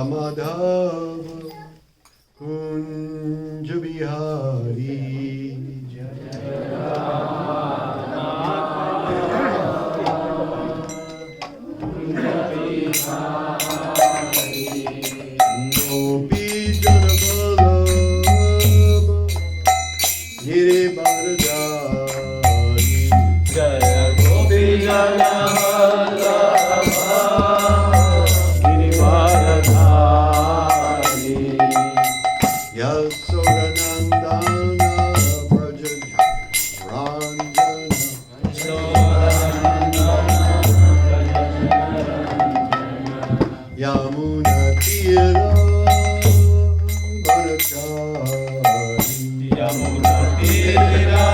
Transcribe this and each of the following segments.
Madhava Kunja Bihari Gopi Jana Vallabha Giri Bharadari Jaya Gopi Jana Vallabha Giri Bharadari Yasodanandana Braja Ranjana Yamuna Tira Bharatari Yamuna Tira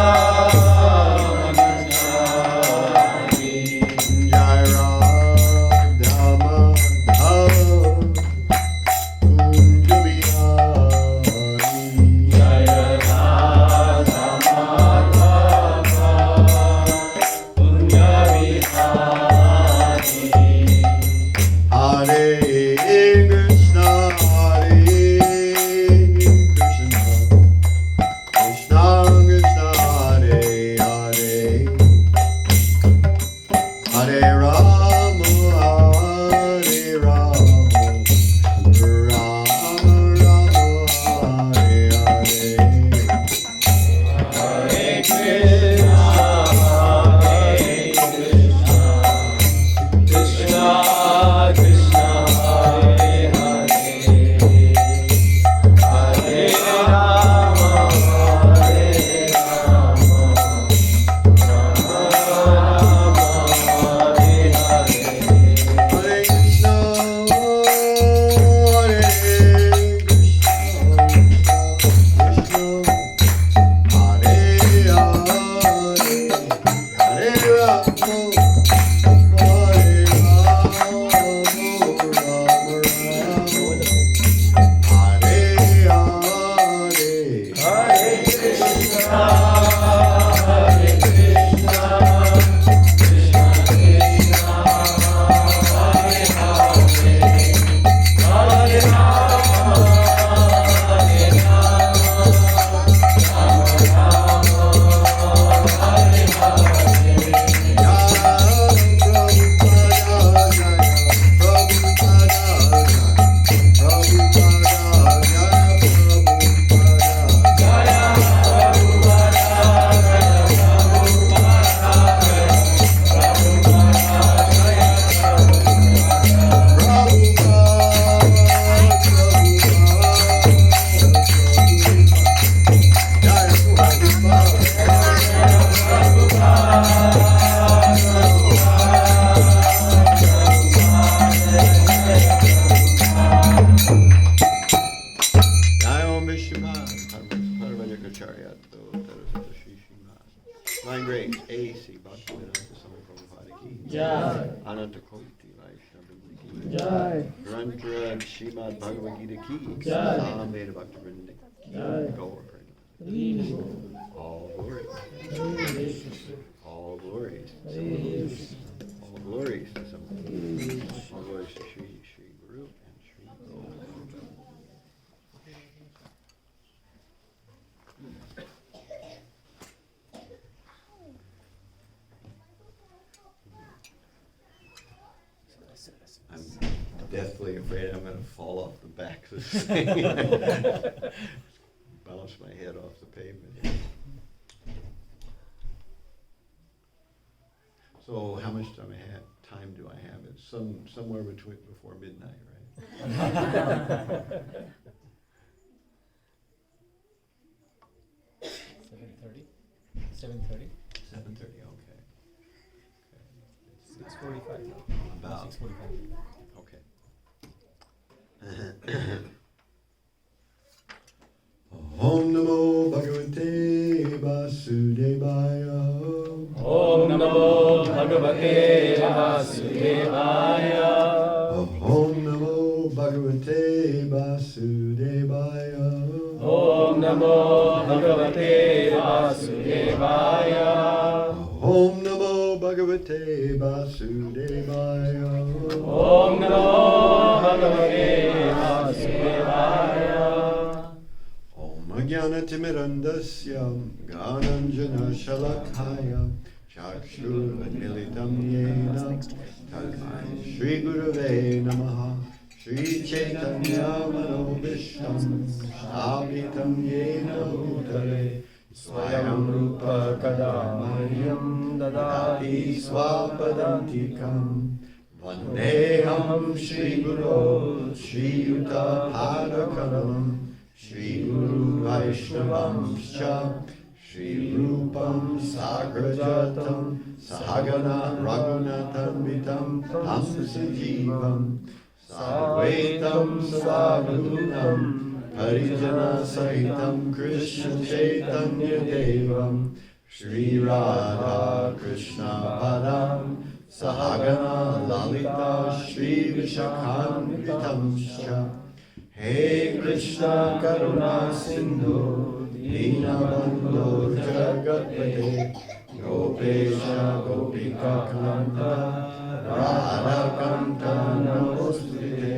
Manachari Jai Radha Madhava Kunja Bihari Jaya Radha Madhava Kunja Bihari Hare Krishna Hare Krishna Krishna Krishna Hare Hare Hare Rama Hare Rama Rama Rama Hare Hare Hare Krishna Hare Krishna Krishna Krishna Hare Hare Hare Rama Hare Rama Rama Rama Hare Hare Hare Krishna Hare Divine Grace, A.C. Bhaktivedanta Swami Prabhupada Ki Jai. Ananta Koti Vaishnava Ki Jai. Grantra Srimad Bhagavad Gita Ki Jai. Samveda Bhaktivinoda Jai. Gaur Prema. All glories. All glories. All glories to somebody. All glories to Shri Guru and Shri Guru. I'm deathly afraid I'm going to fall off the back of this thing. Bounce my head off the pavement. So how much time do I have? It's somewhere before midnight, right? 7:30. 7:30. Okay. 6:45. About. 6:45. Okay. Om Namo Bhagavate Vasudevaya. Om Namo Bhagavate Vasudevaya. Om Namo Bhagavate Vasudevaya. Om Namo Bhagavate Vasudevaya. Om Namo Bhagavate Vasudevaya. Om Namo Bhagavate Jnanatimidandasya Gyananjana Shalakaya Chakshurmilitam Yena Tasmai Shri Gurave Namaha Shri Chaitanya Manobishtam Stapitam Yena Bhutale Swayam Rupa Kadamahyam Dadati Swapadantikam Vandeham Shri Guru Shri Yuta Padakalam Shri Guru Vaishnavamscha Shri Rupam Sagrajatam Sahagana Raghunatham Vitam Tam Sajivam Sadvaitam Savadutam Harijana Sahitam Krishna Chaitanya Devam Shri Radha Krishna Padam Sahagana Lalita Shri Vishakhanvitamscha Hey Krishna Karuna Sindhu Dinabandhu Jagatpate Gopesha Gopika Kanta Radha Kanta Namostute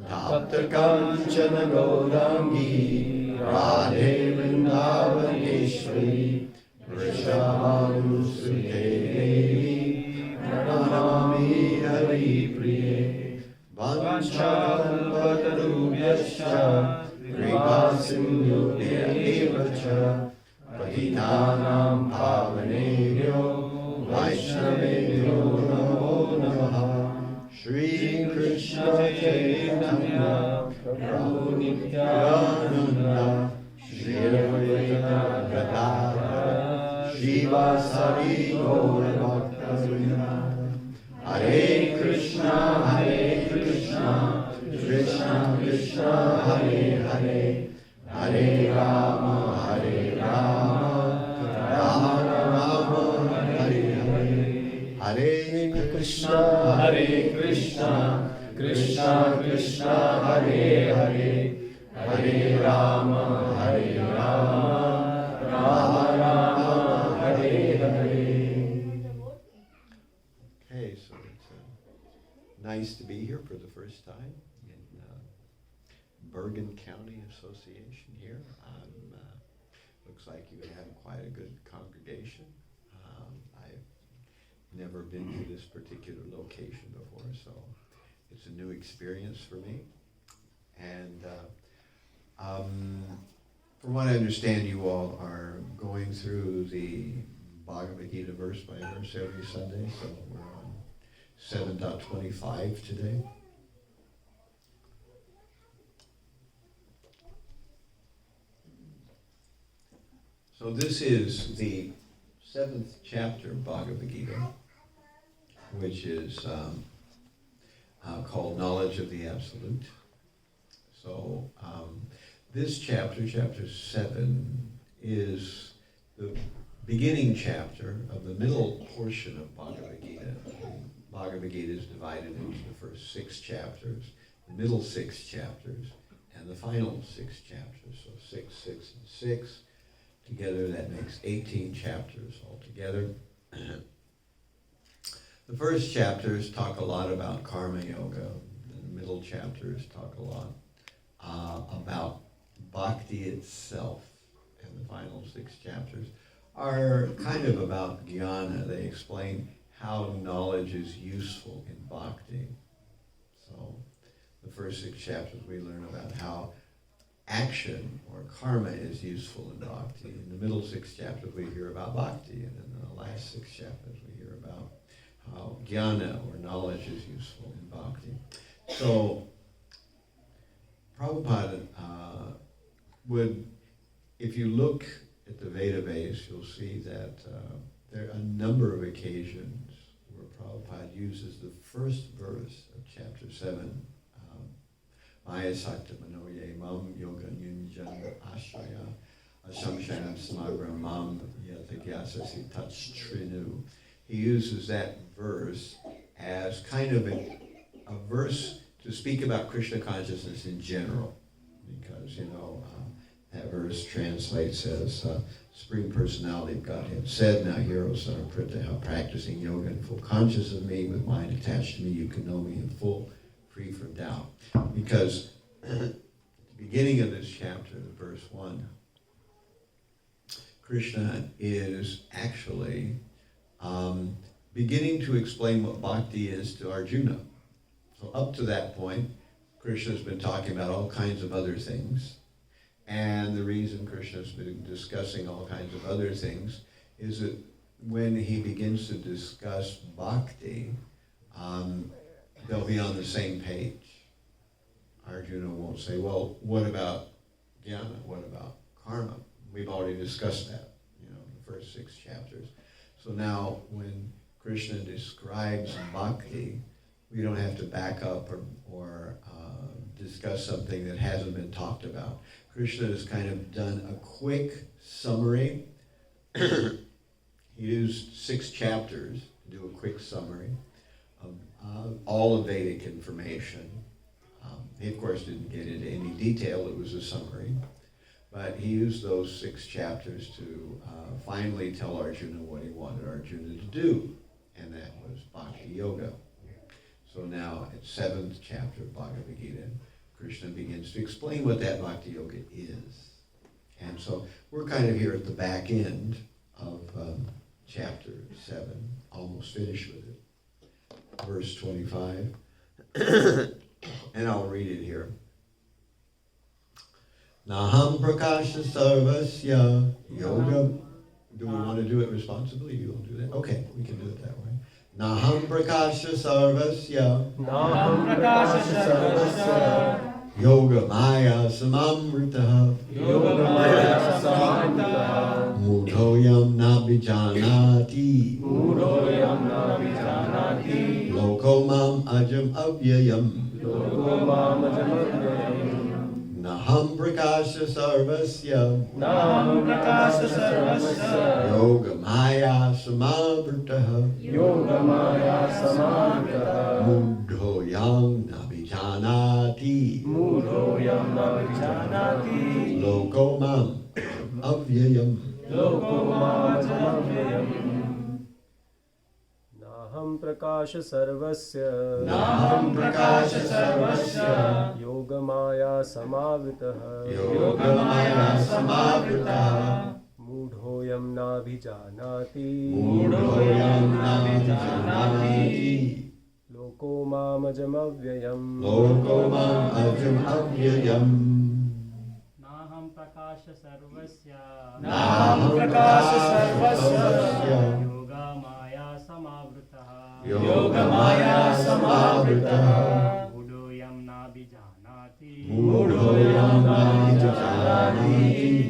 Tapta Kanchana Gaurangi Radhe Vrindavaneshwari Vrishabhanusute Devi Pranamami Hari Priye Vanchakalpatarubhyascha Kripasindhubhya eva cha Patitanam pavanebhyo Vaishnavebhyo namo namaha Shri Krishna Chaitanya Prabhu Nityananda Shri Advaita Gadadhara Shivasari Gaura Bhaktavrinda Hare Krishna Krishna Krishna Hare Hare Hare Rama Rama Rama Hare Hare Hare Krishna Krishna Krishna Hare Hare Hare Rama Rama Rama Hare Hare. Okay, so it's nice to be here for the first time in Bergen County Association here. Looks like you have quite a good congregation. I've never been to this particular location before, so it's a new experience for me. And from what I understand, you all are going through the Bhagavad Gita verse by verse every Sunday, so we're on 7.25 today. So this is the 7th chapter of Bhagavad Gita, which is called Knowledge of the Absolute. So this chapter, chapter 7, is the beginning chapter of the middle portion of Bhagavad Gita. Bhagavad Gita is divided into the first 6 chapters, the middle 6 chapters, and the final 6 chapters. So 6, 6, and 6. Together that makes 18 chapters altogether. The first chapters talk a lot about karma yoga. The middle chapters talk a lot about bhakti itself. And the final 6 chapters are kind of about jnana. They explain how knowledge is useful in bhakti. So the first 6 chapters we learn about how action or karma is useful in bhakti. In the middle 6 chapters we hear about bhakti, and in the last 6 chapters we hear about how jnana or knowledge is useful in bhakti. So Prabhupada would, if you look at the Veda base, you'll see that there are a number of occasions where Prabhupada uses the first verse of chapter 7, Maya Sakta Manoye Mam Yoga Nyunjan Ashraya Asamshayam Samagra Mam Yatagyasasi Touch Trinu. He uses that verse as kind of a verse to speak about Krishna consciousness in general, because, that verse translates as Supreme Personality of Godhead said, now hear, O son of Pritha, how practicing yoga and full conscious of me, with mind attached to me, you can know me in full, free from doubt. Because at the beginning of this chapter, verse 1, Krishna is actually beginning to explain what bhakti is to Arjuna. So up to that point, Krishna's been talking about all kinds of other things. And the reason Krishna's been discussing all kinds of other things is that when he begins to discuss bhakti, they'll be on the same page. Arjuna won't say, well, what about jnana? What about karma? We've already discussed that, in the first 6 chapters. So now when Krishna describes bhakti, we don't have to back up or discuss something that hasn't been talked about. Krishna has kind of done a quick summary. He used 6 chapters to do a quick summary of all of Vedic information. He, of course, didn't get into any detail. It was a summary. But he used those 6 chapters to finally tell Arjuna what he wanted Arjuna to do, and that was Bhakti Yoga. So now, at 7th chapter of Bhagavad Gita, Krishna begins to explain what that Bhakti Yoga is. And so we're kind of here at the back end of chapter 7, almost finished with it. Verse 25, and I'll read it here. Naham prakasha sarvasya yoga. Do we want to do it responsibly? You will do that? Okay, we can do it that way. Naham prakasha sarvasya. Naham prakasha sarvasya. Yoga maya samamritaha. Yoga maya samamritaha. Mudhoyam nabijanati. Mudhoyam nabijanati. Lokomam ajam avyayam. Lokomam ajam avyayam. Naham prakasha sarvasya. Naham prakasha sarvasya. Yoga maya samavrittaha. Yoga maya samavrittaha. Mudhoyam nabijanati. Mudhoyam nabijanati. Lokomam avyayam. Lokomam ajam avyayam. Naham prakasha sarvasya. Naham prakasha sarvasya. Yogamaya samavritah. Yogamaya samavritah. Mudhoyam nabhijanati. Mudhoyam nabhijanati. Loko mam ajam avyayam. Loko mam ajam avyayam. Naham prakasha sarvasya. Naham prakasha sarvasya. Yoga maya samavritah. Yoga maya samavritah. Mudhoyam nabhijanati. Mudhoyam nabhijanati.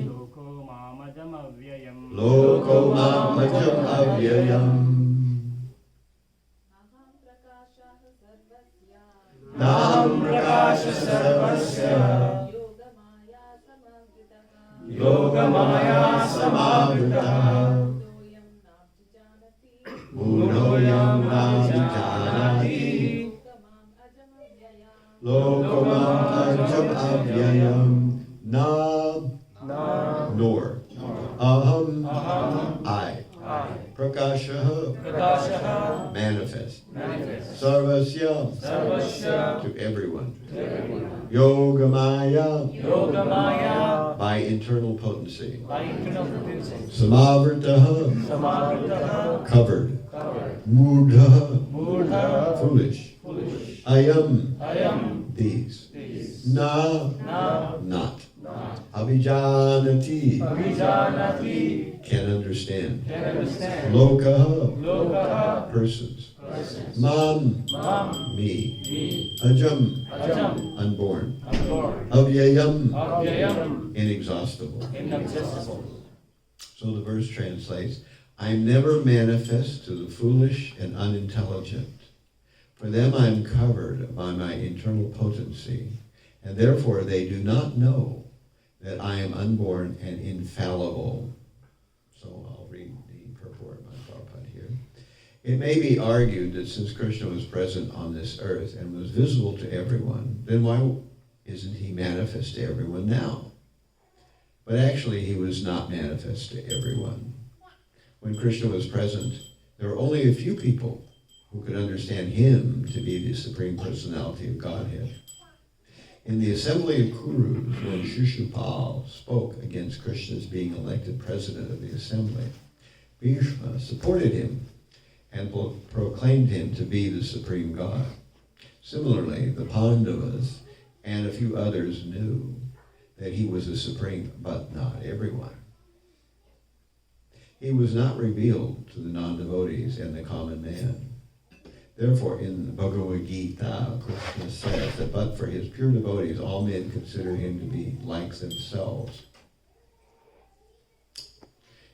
Loko mamajam avyayam. Loko mamajam avyayam. Naham prakasha sarvasya. Yoga maya samavritah. Mudhoyam nabhijanati. Lokomam ajam avyayam. Nor. Aham. I. Prakasha. Manifest. Sarvasya. To everyone. Yogamaya. By internal potency. Samavritaha. Covered. Mudha. Foolish. Ayam. These. Not. Abhijanati. Can understand. Loka. Persons. Mam. Me. Ajam. Unborn. Avyayam. Inexhaustible. So the verse translates, I am never manifest to the foolish and unintelligent. For them I am covered by my internal potency, and therefore they do not know that I am unborn and infallible. So I'll read the purport by Prabhupada here. It may be argued that since Krishna was present on this earth and was visible to everyone, then why isn't he manifest to everyone now? But actually he was not manifest to everyone. When Krishna was present, there were only a few people who could understand him to be the Supreme Personality of Godhead. In the assembly of Kurus, when Shishupal spoke against Krishna's being elected president of the assembly, Bhishma supported him and proclaimed him to be the supreme god. Similarly, the Pandavas and a few others knew that he was the supreme, but not everyone. He was not revealed to the non-devotees and the common man. Therefore, in the Bhagavad Gita, Krishna says that but for his pure devotees, all men consider him to be like themselves.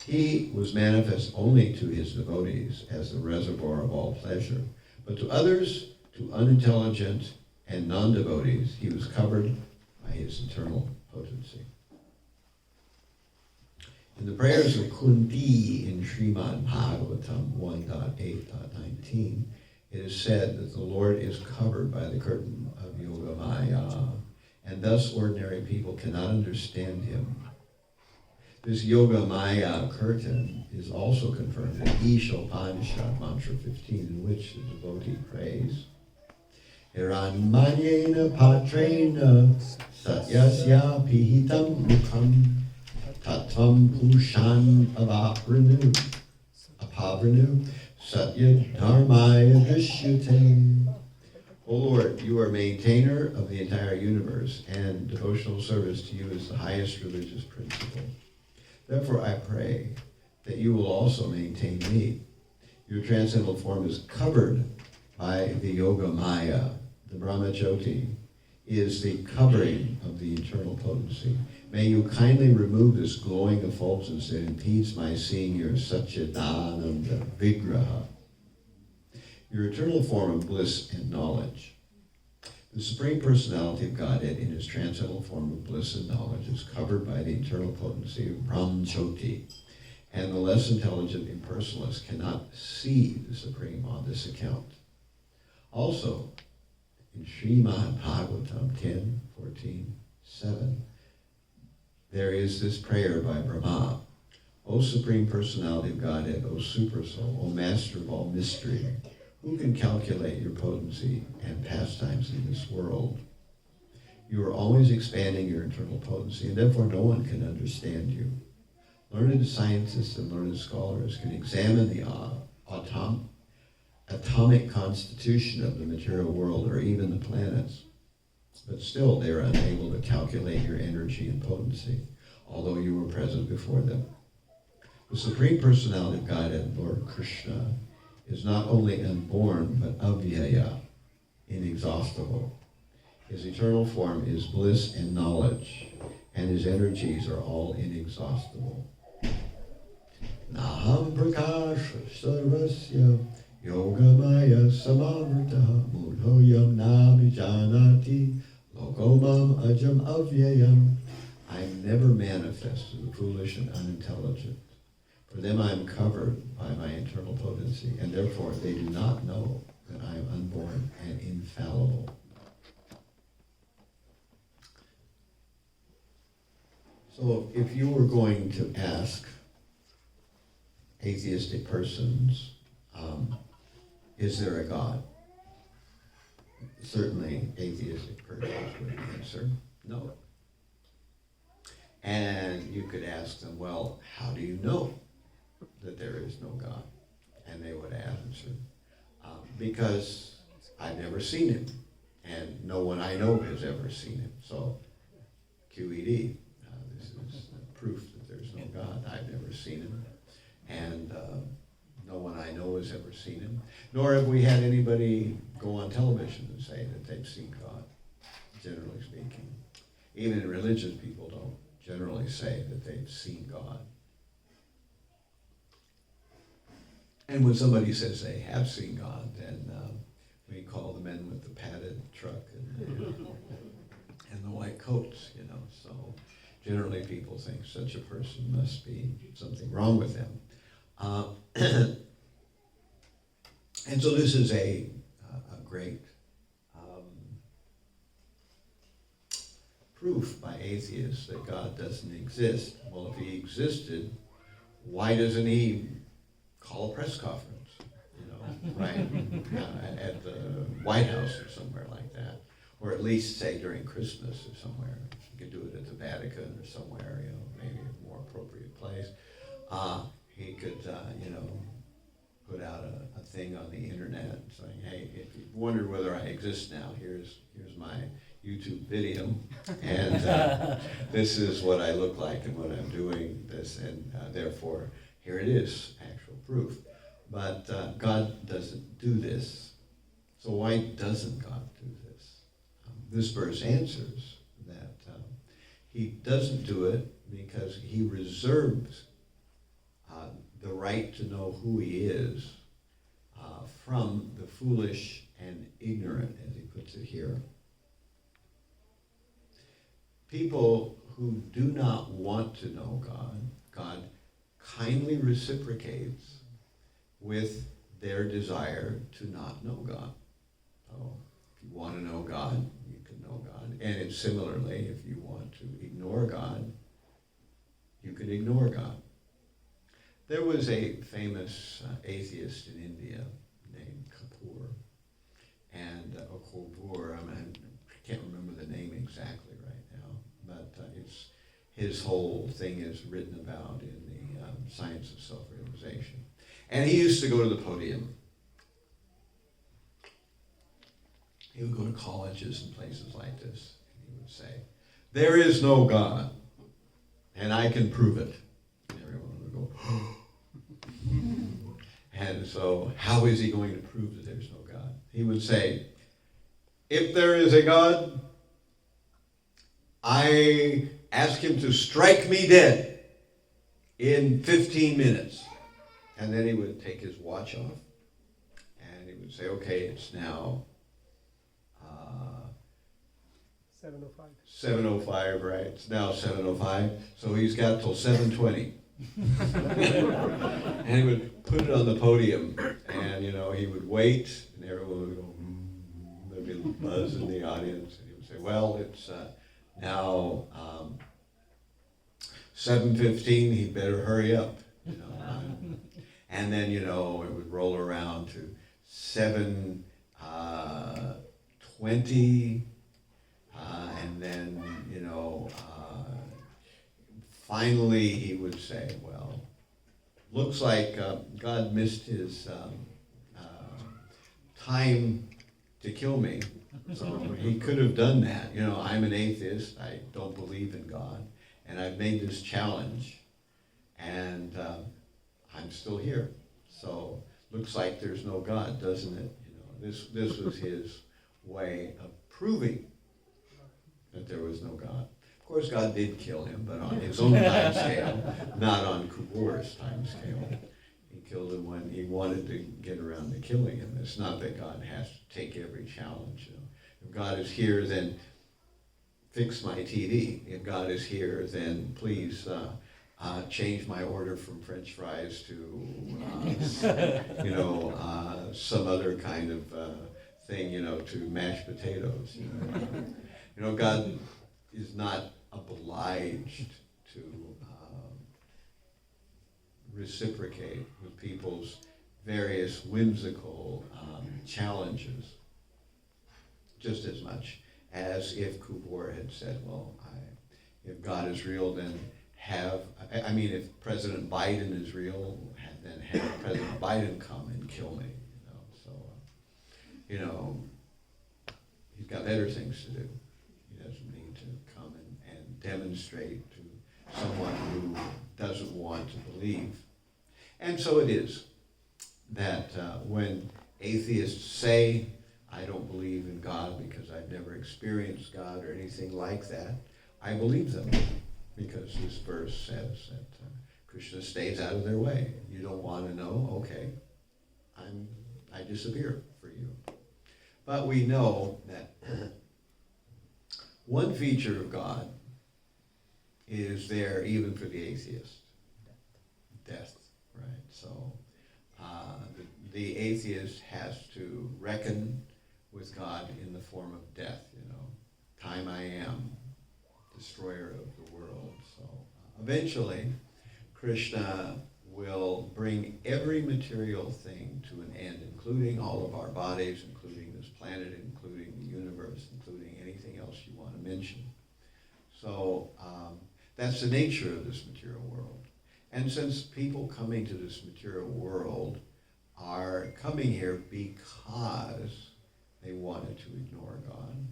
He was manifest only to his devotees as the reservoir of all pleasure, but to others, to unintelligent and non-devotees, he was covered by his eternal potency. In the prayers of Kunti in Srimad Bhagavatam 1.8.19, it is said that the Lord is covered by the curtain of Yoga Maya, and thus ordinary people cannot understand him. This Yoga Maya curtain is also confirmed in Ishopanishad Mantra 15, in which the devotee prays, Hiranmanyena patrena satyasya pihitam mukham tattvam pushan apavranu satya dharmaya drishyate. O Lord, you are maintainer of the entire universe, and devotional service to you is the highest religious principle. Therefore I pray that you will also maintain me. Your transcendental form is covered by the Yoga Maya. The Brahmajyoti is the covering of the eternal potency. May you kindly remove this glowing effulgence that impedes my seeing your Satchidananda Vigraha, your eternal form of bliss and knowledge. The Supreme Personality of Godhead in his transcendental form of bliss and knowledge is covered by the eternal potency of Brahmajyoti, and the less intelligent impersonalists cannot see the Supreme on this account. Also, in Srimad Bhagavatam 10.14.7, there is this prayer by Brahma, O Supreme Personality of Godhead, O Super Soul, O Master of all mystery, who can calculate your potency and pastimes in this world? You are always expanding your internal potency, and therefore no one can understand you. Learned scientists and learned scholars can examine the atomic constitution of the material world or even the planets, but still they are unable to calculate your energy and potency, although you were present before them. The Supreme Personality of Godhead, Lord Krishna, is not only unborn, but avyaya, inexhaustible. His eternal form is bliss and knowledge, and his energies are all inexhaustible. Naham prakasha sarvasya yogamaya samavrtaha mudhoyam nabijanati lokomam ajam avyayam. I am never manifest to the foolish and unintelligent. For them I am covered by my internal potency, and therefore they do not know that I am unborn and infallible. So if you were going to ask atheistic persons, is there a God? Certainly atheistic persons would answer no. And you could ask them, well, how do you know that there is no God? And they would answer, because I've never seen him, and no one I know has ever seen him. So, QED, this is proof that there's no God. I've never seen him, and no one I know has ever seen him. Nor have we had anybody go on television and say that they've seen God, generally speaking. Even religious people don't generally say that they've seen God. And when somebody says they have seen God, then we call the men with the padded truck and the white coats, you know. So generally people think such a person must be something wrong with them. And so this is a great proof by atheists that God doesn't exist. Well, if he existed, why doesn't he call a press conference, you know, right, at the White House or somewhere like that? or at least say during Christmas or somewhere. You could do it at the Vatican or somewhere, maybe a more appropriate place. He could, put out a thing on the internet saying, hey, if you wonder whether I exist now, here's my YouTube video, and this is what I look like and what I'm doing this, and therefore here it is, actual proof. But God doesn't do this. So why doesn't God do this? This verse answers that he doesn't do it because he reserves the right to know who he is from the foolish and ignorant, as he puts it here. People who do not want to know God, God kindly reciprocates with their desire to not know God. So if you want to know God, you can know God. And it's similarly, if you want to ignore God, you can ignore God. There was a famous atheist in India named Kapoor, and Kapoor, I can't remember the name exactly right now, but his whole thing is written about in the Science of Self-Realization. And he used to go to the podium. He would go to colleges and places like this, and he would say, there is no God, and I can prove it. And everyone would go, and so how is he going to prove that there's no God? He would say, if there is a God, I ask him to strike me dead in 15 minutes. And then he would take his watch off, and he would say, okay, it's now 7:05. 7:05, right? It's now 7:05, so he's got till 7:20. And he would put it on the podium, and he would wait, and everyone would go, there'd be a buzz in the audience, and he would say, well, it's now 7:15, he'd better hurry up, and then, it would roll around to 7:20, and then, finally he would say, well, looks like God missed his time to kill me. So he could have done that. I'm an atheist. I don't believe in God. And I've made this challenge. And I'm still here. So looks like there's no God, doesn't it? This was his way of proving that there was no God. Of course, God did kill him, but on his own time scale, not on Kapoor's time scale. He killed him when he wanted to get around to killing him. It's not that God has to take every challenge. If God is here, then fix my TV. If God is here, then please change my order from French fries to, some other kind of thing, to mashed potatoes. God is not obliged to reciprocate with people's various whimsical challenges, just as much as if Kapoor had said, well, if God is real, then if President Biden is real, then have President Biden come and kill me. He's got better things to do. He doesn't need to come and demonstrate to someone who doesn't want to believe. And so it is that when atheists say, I don't believe in God because I've never experienced God or anything like that, I believe them, because this verse says that Krishna stays out of their way. You don't want to know? Okay, I disappear for you. But we know that one feature of God is there even for the atheist. Death, right? So the atheist has to reckon with God in the form of death, time I am, destroyer of the world. So eventually, Krishna will bring every material thing to an end, including all of our bodies, including this planet, including the universe, including anything else you want to mention. So that's the nature of this material world. And since people coming to this material world are coming here because they wanted to ignore God,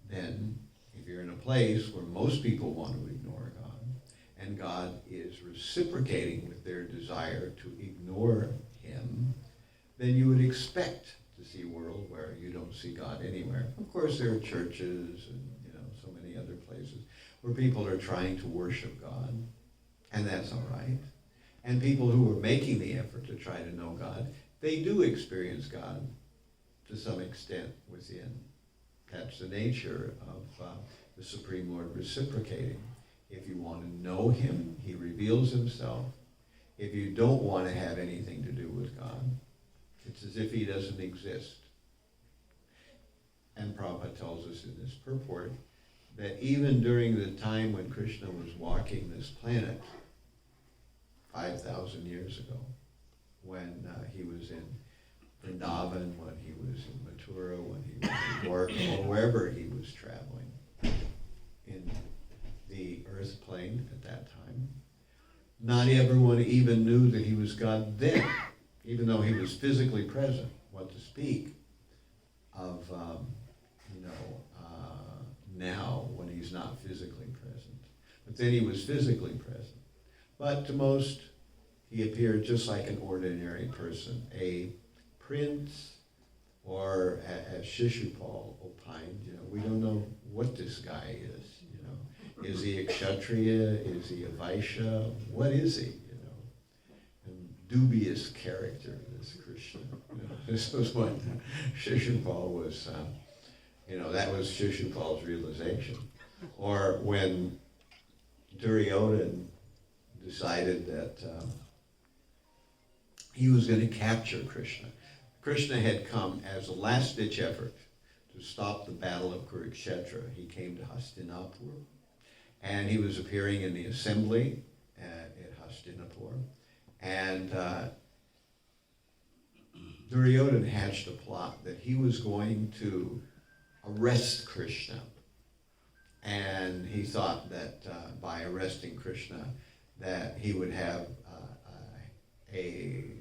then if you're in a place where most people want to ignore God, and God is reciprocating with their desire to ignore him, then you would expect to see a world where you don't see God anywhere. Of course, there are churches and so many other places where people are trying to worship God, and that's all right. And people who are making the effort to try to know God, they do experience God to some extent within. That's the nature of the Supreme Lord reciprocating. If you want to know him, he reveals himself. If you don't want to have anything to do with God, it's as if he doesn't exist. And Prabhupada tells us in this purport that even during the time when Krishna was walking this planet, 5,000 years ago, when he was in Vrindavan, when he was in Mathura, when he was in Dwarka, or wherever he was traveling in the earth plane at that time, not everyone even knew that he was God then, even though he was physically present. What to speak of, now when he's not physically present. But then he was physically present. But to most, he appeared just like an ordinary person, a prince, or as Shishupal opined, we don't know what this guy is. Is he a Kshatriya? Is he a Vaishya? What is he? And dubious character, this Krishna. This was what Shishupal was. That was Shishupal's realization. Or when Duryodhana decided that he was going to capture Krishna. Krishna had come as a last-ditch effort to stop the battle of Kurukshetra. He came to Hastinapur, and he was appearing in the assembly at Hastinapur. And Duryodhana hatched a plot that he was going to arrest Krishna. And he thought that by arresting Krishna, that he would have a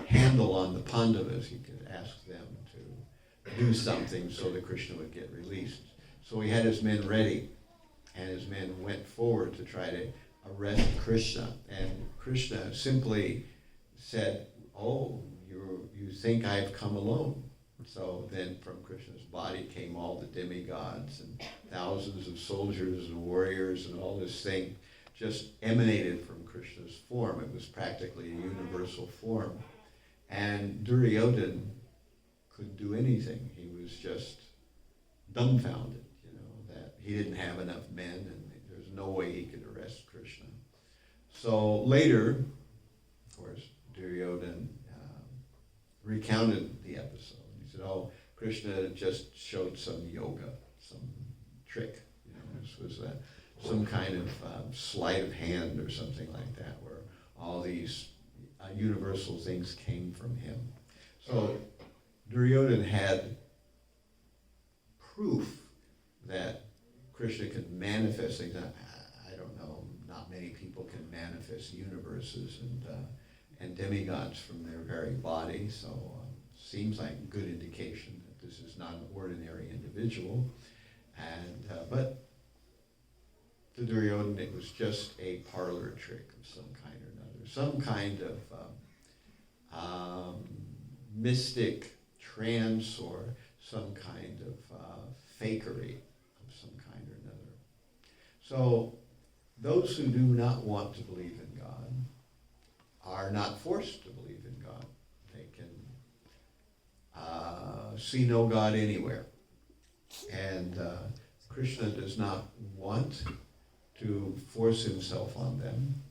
handle on the Pandavas. He could ask them to do something so that Krishna would get released. So he had his men ready, and his men went forward to try to arrest Krishna. And Krishna simply said, "Oh, you think I've come alone?" So then from Krishna's body came all the demigods and thousands of soldiers and warriors, and all this thing just emanated from Krishna's form. It was practically a universal form. And Duryodhana couldn't do anything. He was just dumbfounded, that he didn't have enough men and there's no way he could arrest Krishna. So later, of course, Duryodhana recounted the episode. He said, "Oh, Krishna just showed some yoga, some trick. This was some kind of sleight of hand or something like that, where all these universal things came from him." So Duryodhana had proof that Krishna could manifest things. I don't know, not many people can manifest universes and demigods from their very body, so seems like a good indication that this is not an ordinary individual. And but to Duryodhana, it was just a parlor trick of some kind or another, some kind of mystic trance or some kind of fakery of some kind or another. So those who do not want to believe in God are not forced to believe in God. They can see no God anywhere. And Krishna does not want to force himself on them.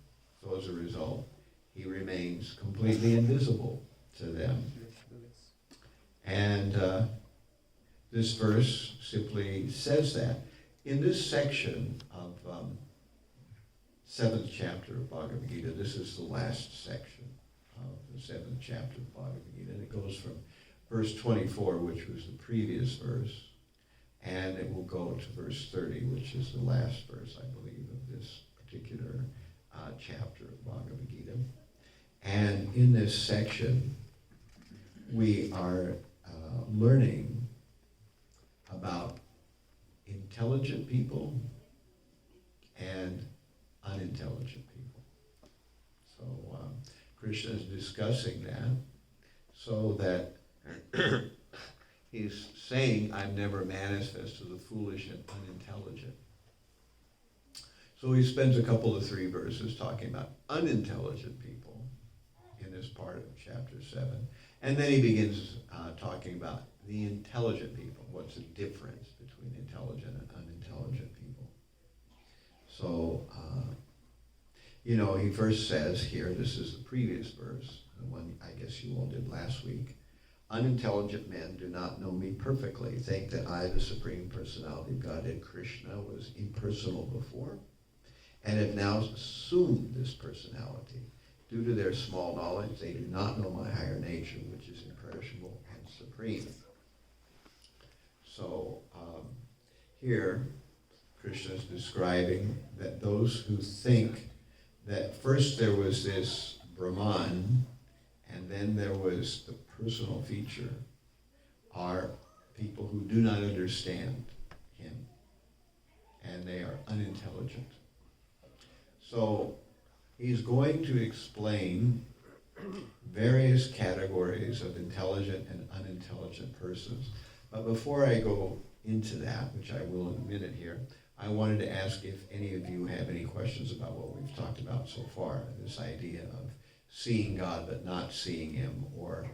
So as a result, he remains completely invisible to them. And this verse simply says that. In this section of 7th chapter of Bhagavad Gita. This is the last section of the 7th chapter of Bhagavad Gita. And it goes from verse 24, which was the previous verse, and it will go to verse 30, which is the last verse, I believe, of this particular chapter of Bhagavad Gita. And in this section, we are learning about intelligent people and unintelligent people. So Krishna is discussing that, so that he's saying, I'm never manifest to the foolish and unintelligent. So he spends a couple of 3 verses talking about unintelligent people in this part of chapter 7. And then he begins talking about the intelligent people. What's the difference between intelligent and unintelligent people? So, he first says here, this is the previous verse, the one I guess you all did last week. Unintelligent men do not know me perfectly. Think that I, the Supreme Personality of Godhead, Krishna, was impersonal before, and have now assumed this personality. Due to their small knowledge, they do not know my higher nature, which is imperishable and supreme. So here, Krishna is describing that those who think that first there was this Brahman, and then there was the personal feature, are people who do not understand him, and they are unintelligent. So he's going to explain various categories of intelligent and unintelligent persons. But before I go into that, which I will in a minute here, I wanted to ask if any of you have any questions about what we've talked about so far, this idea of seeing God but not seeing him, or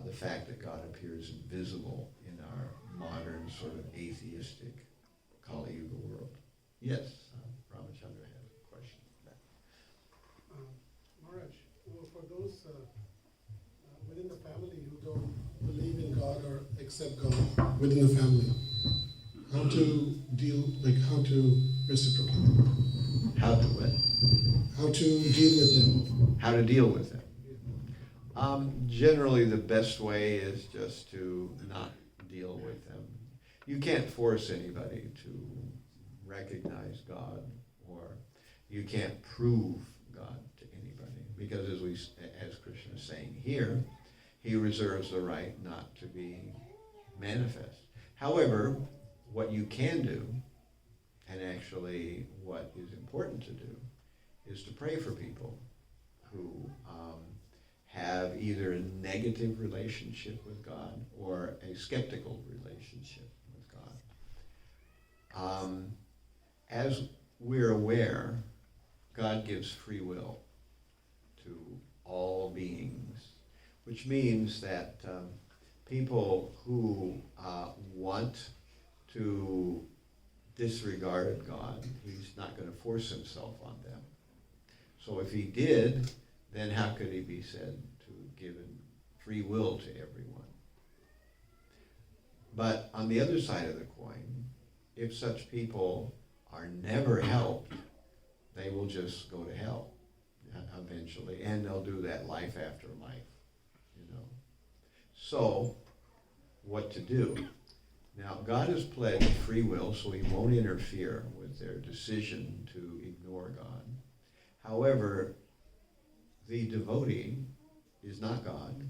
the fact that God appears invisible in our modern sort of atheistic Kali Yuga world. Yes, Ramachandra has a question. Maharaj, for those within the family who don't believe in God or accept God within the family, how to deal, how to reciprocate? How to what? How to deal with them? How to deal with them. Generally, the best way is just to not deal with them. You can't force anybody to recognize God, or you can't prove God to anybody, because as Krishna is saying here, he reserves the right not to be manifest. However, what you can do, and actually what is important to do, is to pray for people who have either a negative relationship with God or a skeptical relationship with God. As we're aware, God gives free will to all beings, which means that people who want to disregard God, he's not going to force himself on them. So if he did, then how could he be said to give free will to everyone? But on the other side of the coin, if such people are never helped, they will just go to hell eventually, and they'll do that life after life, So, what to do? Now, God has pledged free will, so he won't interfere with their decision to ignore God. However, the devotee is not God,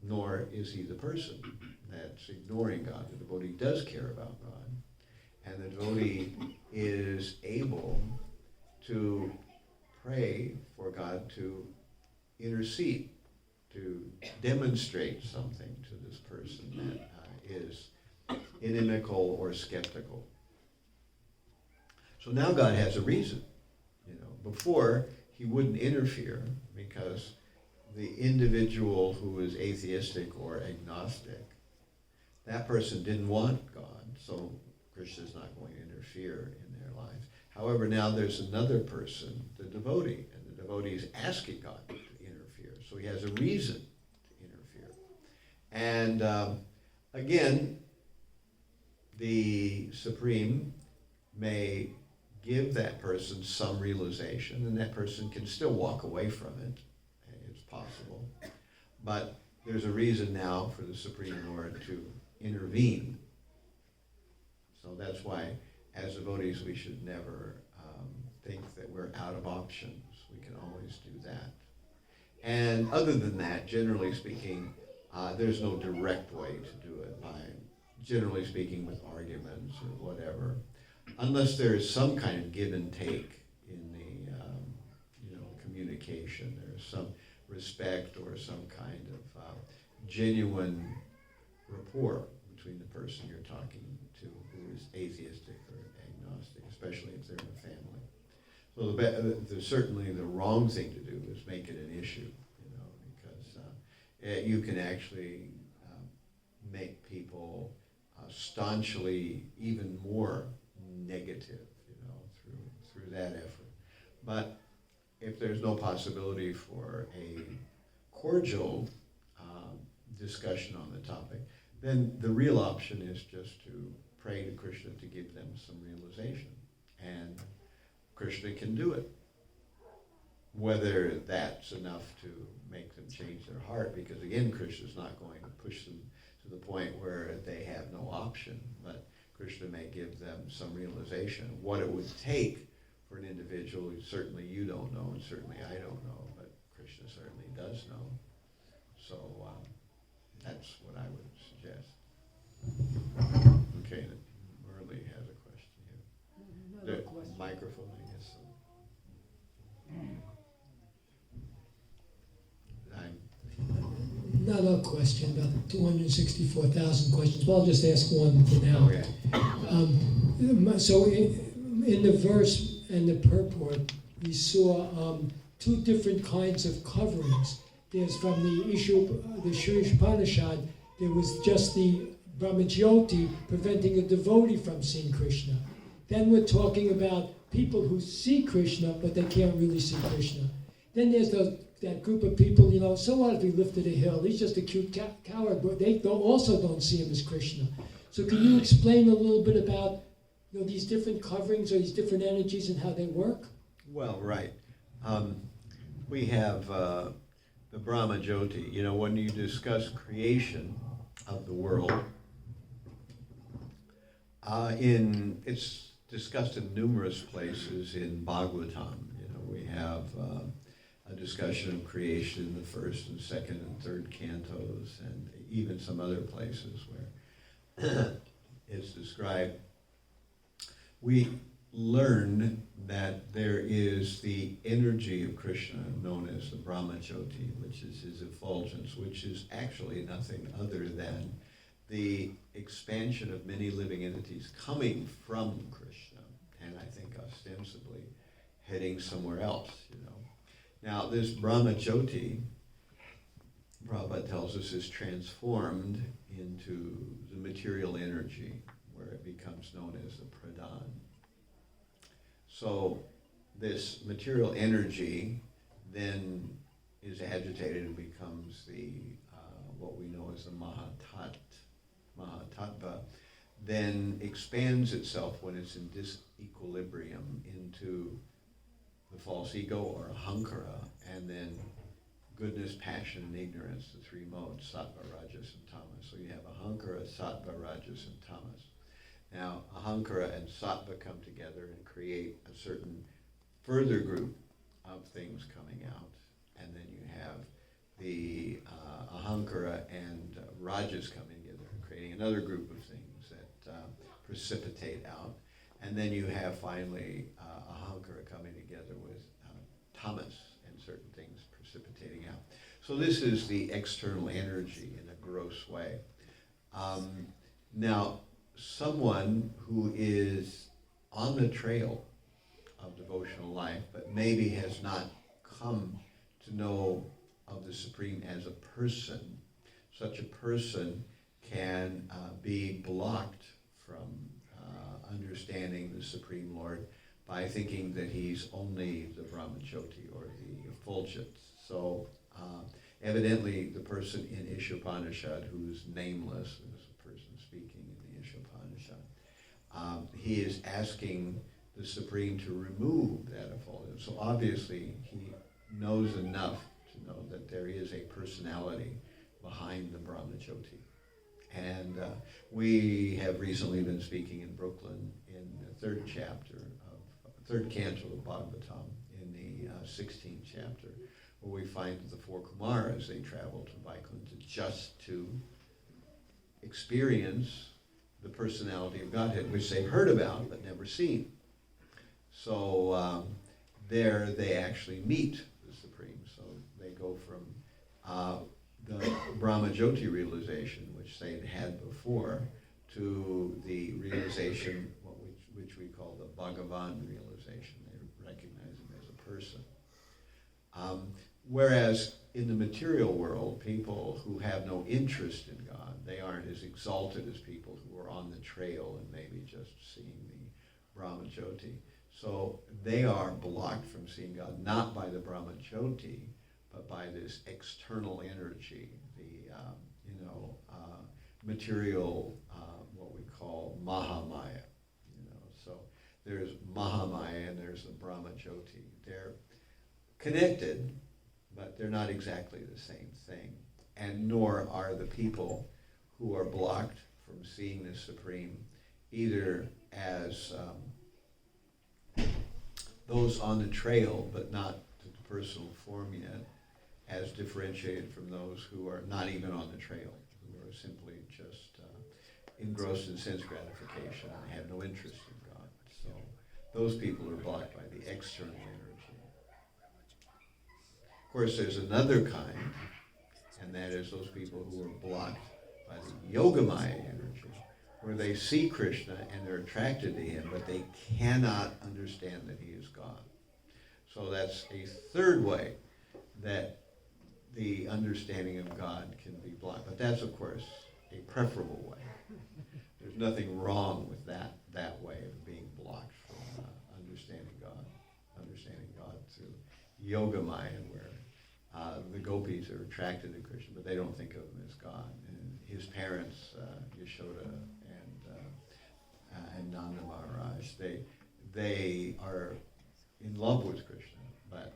nor is he the person that's ignoring God. The devotee does care about God, and the devotee is able to pray for God to intercede, to demonstrate something to this person that is inimical or skeptical. So now God has a reason. Before, he wouldn't interfere because the individual who is atheistic or agnostic, that person didn't want God, so Krishna's not going to interfere in their lives. However, now there's another person, the devotee, and the devotee is asking God to interfere, so he has a reason to interfere. And again, the Supreme may give that person some realization, and that person can still walk away from it. It's possible. But there's a reason now for the Supreme Lord to intervene. So that's why, as devotees, we should never think that we're out of options. We can always do that. And other than that, generally speaking, there's no direct way to do it by, generally speaking, with arguments or whatever, unless there is some kind of give and take in the communication. There's some respect or some kind of genuine rapport between the person you're talking to, who is atheistic or agnostic, especially if they're in a family. So certainly the wrong thing to do is make it an issue, because you can actually make people staunchly even more negative, through that effort. But if there's no possibility for a cordial discussion on the topic, then the real option is just to pray to Krishna to give them some realization. And Krishna can do it. Whether that's enough to make them change their heart, because again, Krishna's not going to push them to the point where they have no option, but Krishna may give them some realization. What it would take for an individual, certainly you don't know, and certainly I don't know, but Krishna certainly does know. So that's what I would suggest. Okay, Murli has a question here. The microphone, I guess. Not a question, about 264,000 questions, but I'll just ask one for now. Okay. So in the verse and the purport, we saw two different kinds of coverings. There's from the Upanishad, there was just the Brahmajyoti preventing a devotee from seeing Krishna. Then we're talking about people who see Krishna, but they can't really see Krishna. Then there's that group of people, so what if he lifted a hill? He's just a cute coward, but they also don't see him as Krishna. So can you explain a little bit about these different coverings or these different energies and how they work? Well, right. We have the Brahma Jyoti. When you discuss creation of the world, it's discussed in numerous places in Bhagavatam. We have a discussion of creation in the first and second and third cantos, and even some other places where it's described. We learn that there is the energy of Krishna known as the Brahma Jyoti, which is his effulgence, which is actually nothing other than the expansion of many living entities coming from Krishna, and I think ostensibly heading somewhere else, Now, this Brahma Jyoti, Prabhupada tells us, is transformed into the material energy, where it becomes known as the pradhan. So this material energy then is agitated and becomes the what we know as the Mahatattva, then expands itself when it's in disequilibrium into the false ego or ahankara, and then goodness, passion, and ignorance, the three modes, sattva, rajas, and tamas. So you have ahankara, sattva, rajas, and tamas. Now, ahankara and sattva come together and create a certain further group of things coming out, and then you have the ahankara and rajas coming together and creating another group of things that precipitate out, and then you have finally ahankara coming together with tamas and certain things precipitating out. So this is the external energy in a gross way. Now, someone who is on the trail of devotional life, but maybe has not come to know of the Supreme as a person, such a person can be blocked from understanding the Supreme Lord by thinking that he's only the Brahma Jyoti or the effulgence. So evidently the person in Ishopanishad who's nameless, is a person speaking in the Ishopanishad, he is asking the Supreme to remove that effulgence. So obviously he knows enough to know that there is a personality behind the Brahmajyoti. And we have recently been speaking in Brooklyn in the third canto of Bhagavatam, in the 16th chapter, where we find that the four Kumaras, they travel to Vaikuntha just to experience the personality of Godhead, which they've heard about but never seen. So there they actually meet the Supreme. So they go from the Brahmajyoti realization, which they had had before, to the realization which we call the Bhagavan realization. They recognize him as a person. Whereas in the material world, people who have no interest in God, they aren't as exalted as people who are on the trail and maybe just seeing the Brahmajyoti. So they are blocked from seeing God, not by the Brahmajyoti, but by this external energy, the material, what we call Mahamaya. So there's Mahamaya and there's the Brahmajyoti. They're connected, but they're not exactly the same thing. And nor are the people who are blocked from seeing the Supreme either as those on the trail, but not to the personal form yet, as differentiated from those who are not even on the trail, who are simply just engrossed in sense gratification and have no interest in God. So those people are blocked by the external energy. Of course, there's another kind, and that is those people who are blocked by the Yogamaya energy, where they see Krishna and they're attracted to him, but they cannot understand that he is God. So that's a third way that the understanding of God can be blocked. But that's, of course, a preferable way. There's nothing wrong with that way of being blocked from understanding God through Yogamaya, where the gopis are attracted to Krishna, but they don't think of him as God. And his parents, Yashoda and Nanda Maharaj, they are in love with Krishna, but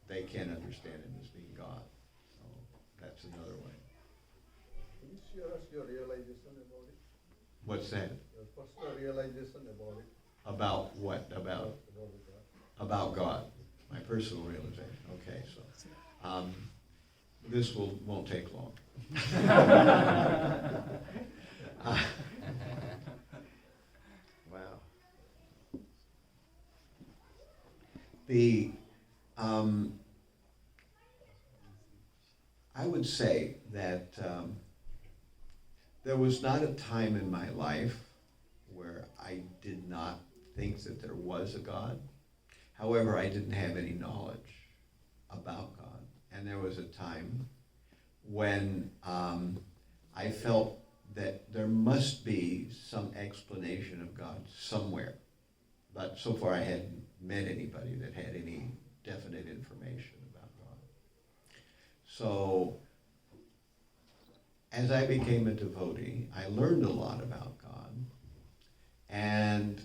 they can't understand him as being God. So that's another way. Can you share us your realization about it? What's that? Your personal realization about it? About what? About God. My personal realization. Okay, so this won't take long. Wow. I would say that there was not a time in my life where I did not think that there was a God. However, I didn't have any knowledge about God. And there was a time when I felt that there must be some explanation of God somewhere. But so far I hadn't met anybody that had any definite information about God. So as I became a devotee, I learned a lot about God, and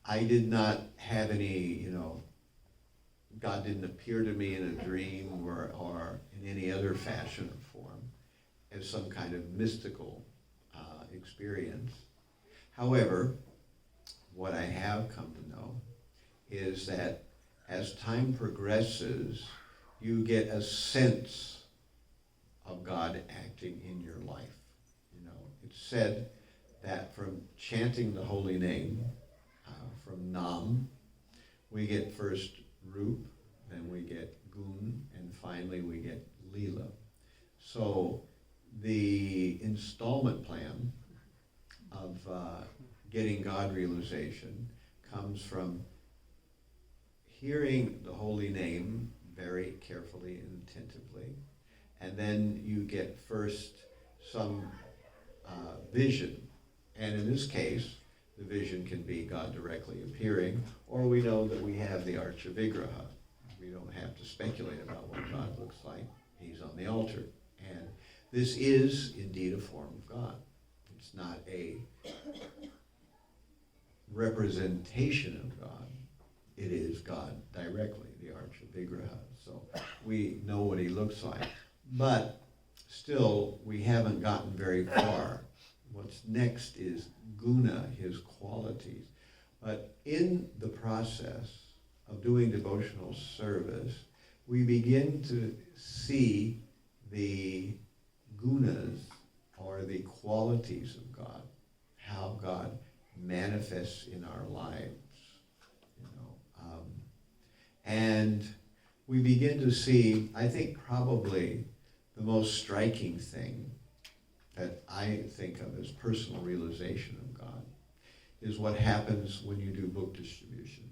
I did not have any, God didn't appear to me in a dream or in any other fashion or form as some kind of mystical experience. However, what I have come to know is that as time progresses, you get a sense of God acting in your life. It's said that from chanting the holy name, from Nam, we get first Rup, then we get Gun, and finally we get Leela. So the installment plan of getting God realization comes from hearing the holy name very carefully and attentively, and then you get first some vision. And in this case, the vision can be God directly appearing, or we know that we have the Archa Vigraha. We don't have to speculate about what God looks like. He's on the altar. And this is indeed a form of God. It's not a representation of God. It is God directly, the Archa Vigraha. So we know what he looks like. But still, we haven't gotten very far. What's next is guna, his qualities. But in the process of doing devotional service, we begin to see the gunas, or the qualities of God, how God manifests in our lives, and we begin to see, I think probably the most striking thing that I think of as personal realization of God is what happens when you do book distribution.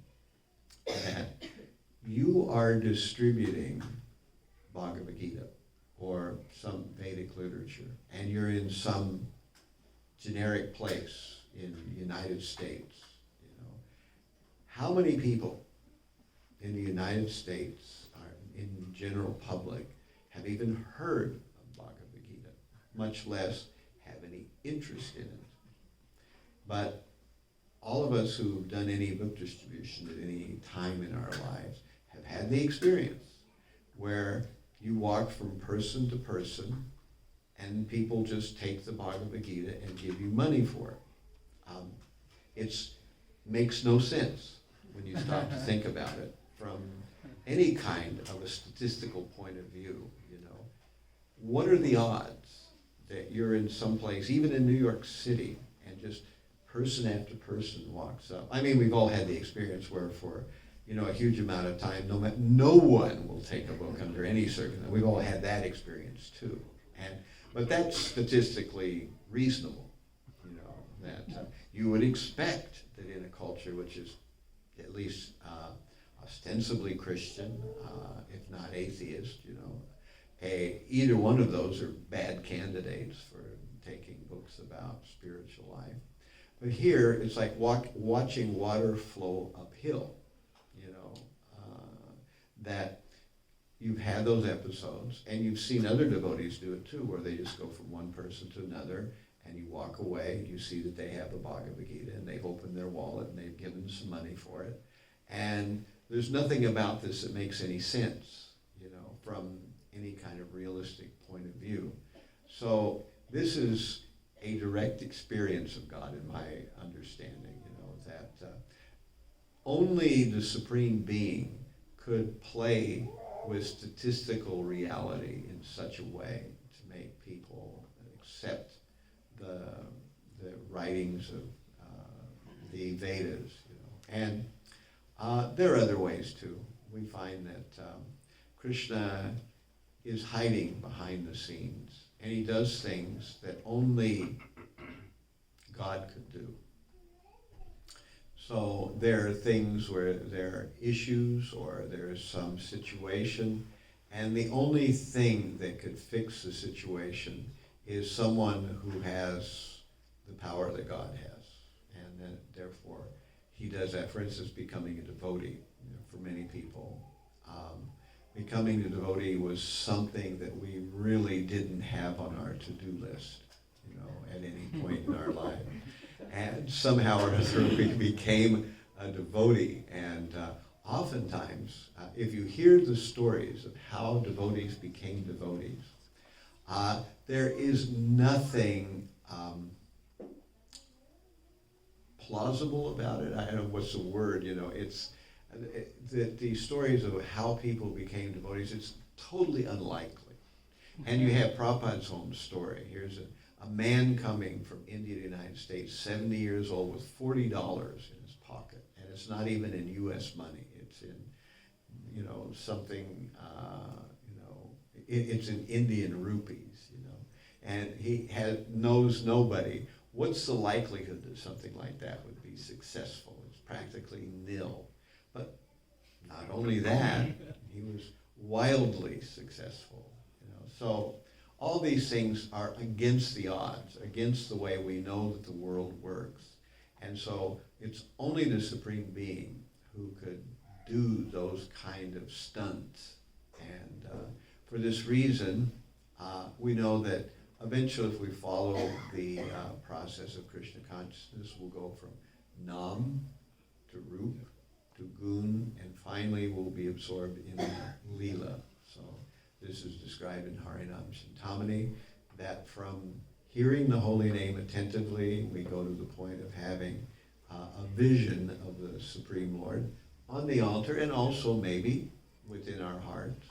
That you are distributing Bhagavad Gita or some Vedic literature, and you're in some generic place in the United States. How many people in the United States, or in the general public, have even heard of Bhagavad Gita, much less have any interest in it? But all of us who've done any book distribution at any time in our lives have had the experience where you walk from person to person and people just take the Bhagavad Gita and give you money for it. It makes no sense when you stop to think about it from any kind of a statistical point of view. What are the odds that you're in some place, even in New York City, and just person after person walks up? I mean, we've all had the experience where for a huge amount of time, no one will take a book under any circumstance. We've all had that experience too. But that's statistically reasonable, that you would expect that in a culture which is at least ostensibly Christian, if not atheist, either one of those are bad candidates for taking books about spiritual life. But here, it's like watching water flow uphill, that you've had those episodes, and you've seen other devotees do it too, where they just go from one person to another, and you walk away, and you see that they have a Bhagavad Gita, and they've opened their wallet, and they've given some money for it. And there's nothing about this that makes any sense, from any kind of realistic point of view. So this is a direct experience of God in my understanding, that only the Supreme Being could play with statistical reality in such a way to make people accept the writings of the Vedas, And there are other ways too. We find that Krishna is hiding behind the scenes, and he does things that only God could do. So there are things where there are issues or there's some situation, and the only thing that could fix the situation is someone who has the power that God has. And then, therefore, he does that. For instance, becoming a devotee, for many people. Becoming a devotee was something that we really didn't have on our to-do list, at any point in our life. And somehow or other we became a devotee. And oftentimes, if you hear the stories of how devotees became devotees, there is nothing plausible about it. I don't know what's the word, it's the stories of how people became devotees, it's totally unlikely. And you have Prabhupada's own story. Here's a man coming from India to the United States, 70 years old, with $40 in his pocket. And it's not even in US money. It's in, something, it's in Indian rupees, And he knows nobody. What's the likelihood that something like that would be successful? It's practically nil. But not only that, he was wildly successful. So all these things are against the odds, against the way we know that the world works. And so it's only the Supreme Being who could do those kind of stunts. And for this reason, we know that eventually if we follow the process of Krishna consciousness, we'll go from Nam to Rup to Gun, and finally will be absorbed in the Leela. So this is described in Harinam Chintamani, that from hearing the holy name attentively, we go to the point of having a vision of the Supreme Lord on the altar, and also maybe within our hearts.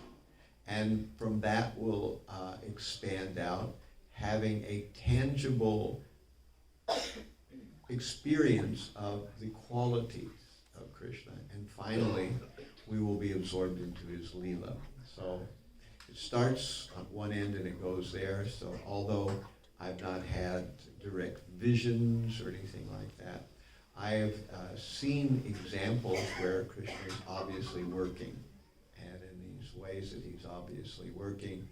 And from that we'll expand out, having a tangible experience of the qualities of Krishna. And finally, we will be absorbed into his Leela. So it starts on one end and it goes there. So although I've not had direct visions or anything like that, I have seen examples where Krishna is obviously working. And in these ways that he's obviously working,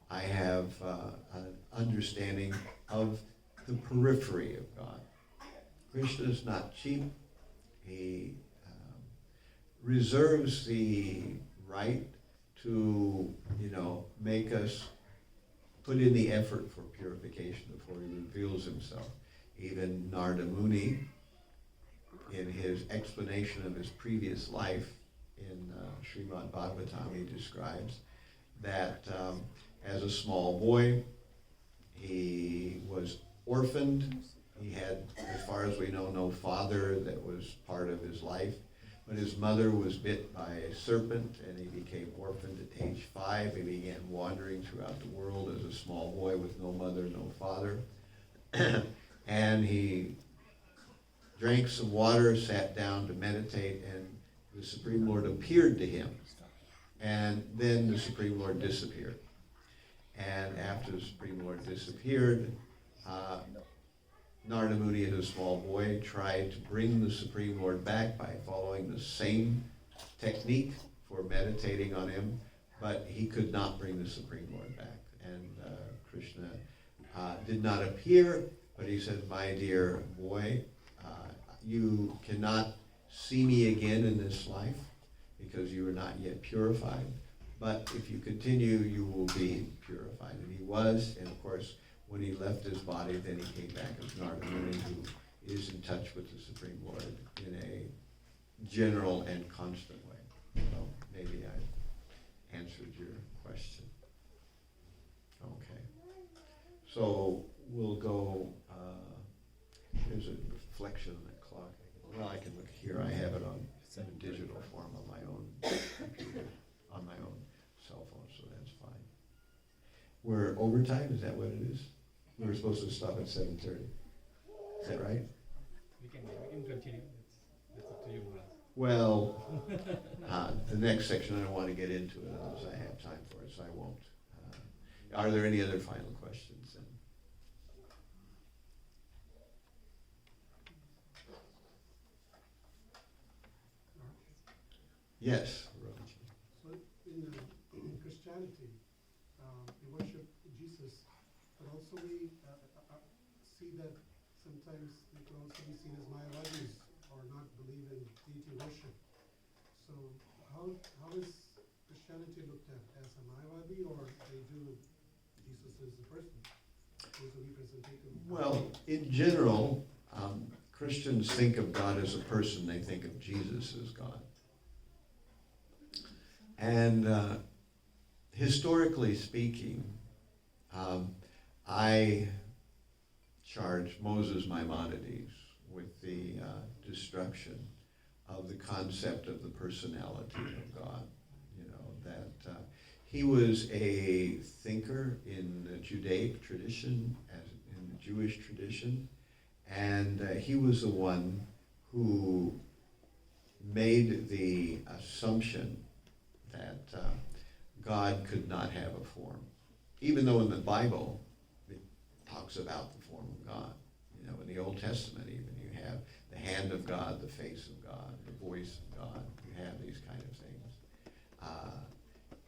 I have an understanding of the periphery of God. Krishna is not cheap. He reserves the right to, make us put in the effort for purification before he reveals himself. Even Narada Muni, in his explanation of his previous life in Srimad Bhagavatam, he describes that as a small boy, he was orphaned. He had, as far as we know, no father that was part of his life. But his mother was bit by a serpent, and he became orphaned at age 5. He began wandering throughout the world as a small boy with no mother, no father. And he drank some water, sat down to meditate, and the Supreme Lord appeared to him. And then the Supreme Lord disappeared. And after the Supreme Lord disappeared, Narada Muni, as a small boy, tried to bring the Supreme Lord back by following the same technique for meditating on him, but he could not bring the Supreme Lord back. And Krishna did not appear, but he said, "My dear boy, you cannot see me again in this life because you are not yet purified. But if you continue, you will be purified." And he was, and of course, when he left his body, then he came back as Narada Muni, who is in touch with the Supreme Lord in a general and constant way. So maybe I answered your question. Okay. So we'll go, there's a reflection on that clock. Well, I can look here. I have it on digital form on my own computer, on my own cell phone, so that's fine. We're overtime, is that what it is? We were supposed to stop at 7:30. Is that right? We can continue. That's up to you, Maharaj. Well, the next section, I don't want to get into it unless I have time for it, so I won't. Are there any other final questions then? Yes, Rohit. So in Christianity, we worship Jesus, but also we see that sometimes they can also be seen as Mayavadis or not believe in deity worship. So how is Christianity looked at, as a Mayavadi, or they do Jesus as a person who is a representative? Well, in general, Christians think of God as a person. They think of Jesus as God. And historically speaking, I charge Moses Maimonides with the destruction of the concept of the personality of God. That he was a thinker in the Judaic tradition, as in the Jewish tradition, and he was the one who made the assumption that God could not have a form. Even though in the Bible, it talks about the form of God. In the Old Testament even, you have the hand of God, the face of God, the voice of God. You have these kind of things.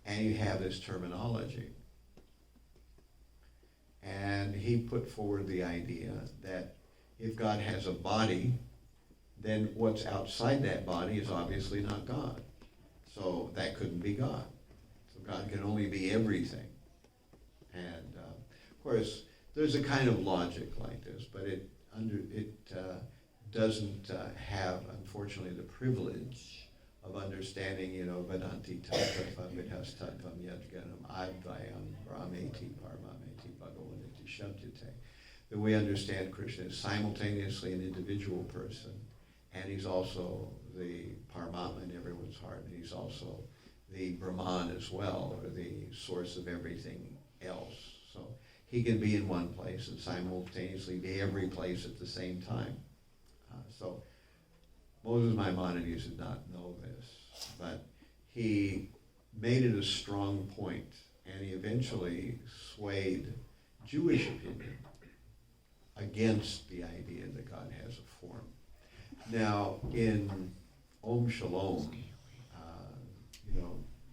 And you have this terminology. And he put forward the idea that if God has a body, then what's outside that body is obviously not God. So that couldn't be God. So God can only be everything. And of course, there's a kind of logic like this, but it doesn't have, unfortunately, the privilege of understanding, Vedanti tattva vidhastattvam yadganam advayam brahmeti paramameti bhagavaniti shabdite. That we understand Krishna is simultaneously an individual person, and he's also the Paramatma in everyone's heart, and he's also the Brahman as well, or the source of everything else. So he can be in one place and simultaneously be every place at the same time. So Moses Maimonides did not know this, but he made it a strong point, and he eventually swayed Jewish opinion against the idea that God has a form. Now, in Om Shalom,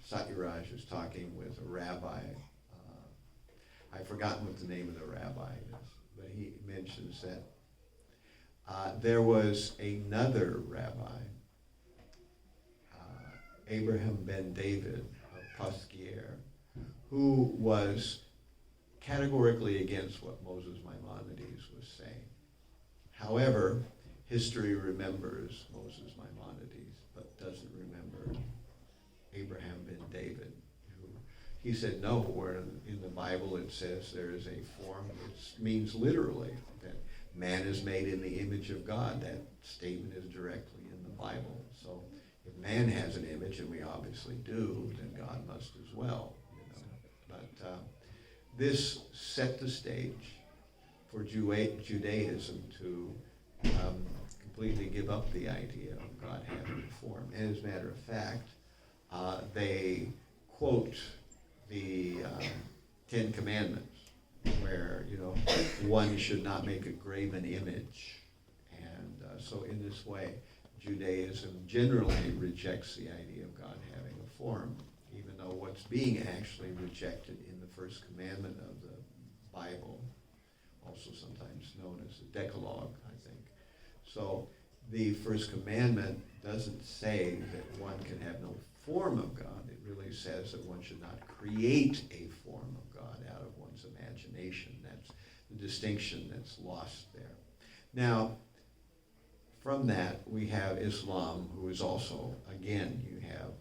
Satyaraj is talking with a rabbi. I've forgotten what the name of the rabbi is, but he mentions that there was another rabbi, Abraham ben David of Pasquier, who was categorically against what Moses Maimonides was saying. However, history remembers Moses Maimonides, but doesn't remember Abraham ben David. He said, no, where in the Bible it says there is a form, it means literally that man is made in the image of God. That statement is directly in the Bible. So if man has an image, and we obviously do, then God must as well. But this set the stage for Judaism to completely give up the idea of God having a form. And as a matter of fact, they quote the Ten Commandments, where one should not make a graven image, and so in this way, Judaism generally rejects the idea of God having a form, even though what's being actually rejected in the first commandment of the Bible, also sometimes known as the Decalogue, I think. So the first commandment doesn't say that one can have no form of God. It really says that one should not create a form of God out of one's imagination. That's the distinction that's lost there. Now, from that, we have Islam, who is also, again, you have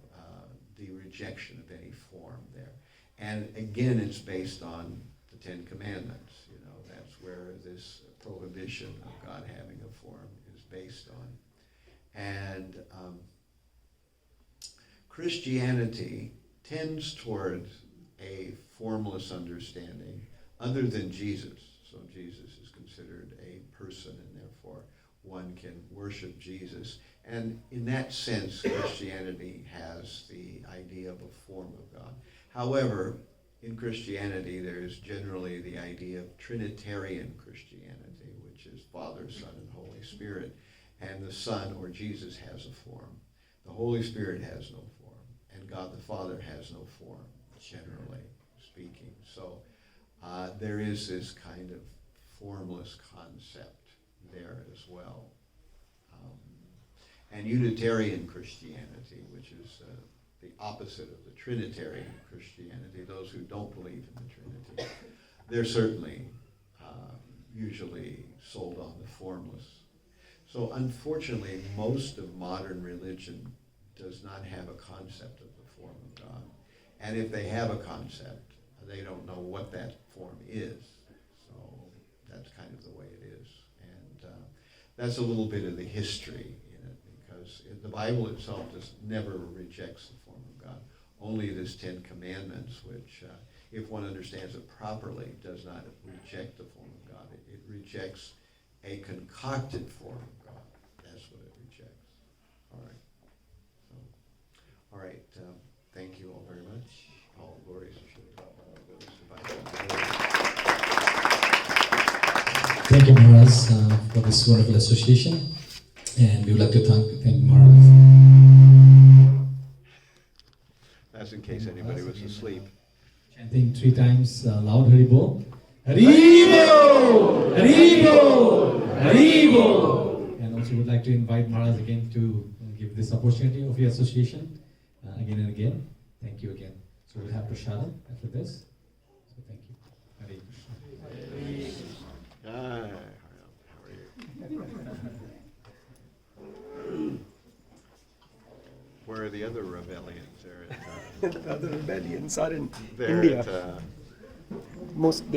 the rejection of any form there. And again, it's based on the Ten Commandments. That's where this prohibition of God having a form is based on. And Christianity tends towards a formless understanding other than Jesus. So Jesus is considered a person, and therefore one can worship Jesus. And in that sense, Christianity has the idea of a form of God. However, in Christianity, there is generally the idea of Trinitarian Christianity, which is Father, Son, and Holy Spirit. And the Son, or Jesus, has a form. The Holy Spirit has no form. And God the Father has no form, generally speaking. So there is this kind of formless concept there as well. And Unitarian Christianity, which is the opposite of the Trinitarian Christianity, those who don't believe in the Trinity, they're certainly usually sold on the formless. So unfortunately, most of modern religion does not have a concept of the form of God. And if they have a concept, they don't know what that form is. So that's kind of the way it is. And that's a little bit of the history in it, because the Bible itself just never rejects the form of God. Only this Ten Commandments, which, if one understands it properly, does not reject the form of God. It rejects a concocted form of God. That's what it rejects. All right. So, all right. Thank you all very much. All glories to Thank you, Maharaj, for this wonderful association. And we would like to thank Maharaj. That's in case anybody was asleep. Chanting 3 times loud Haribol. Haribol! Haribol! Haribol! And also would like to invite Maharaj again to give this opportunity of your association again and again. Thank you again. So we'll have Prashadam after this. So thank you. Hare Krishna. Hi, how are you? are the other rebellions? They're at, The other rebellions are in they're India. at, Most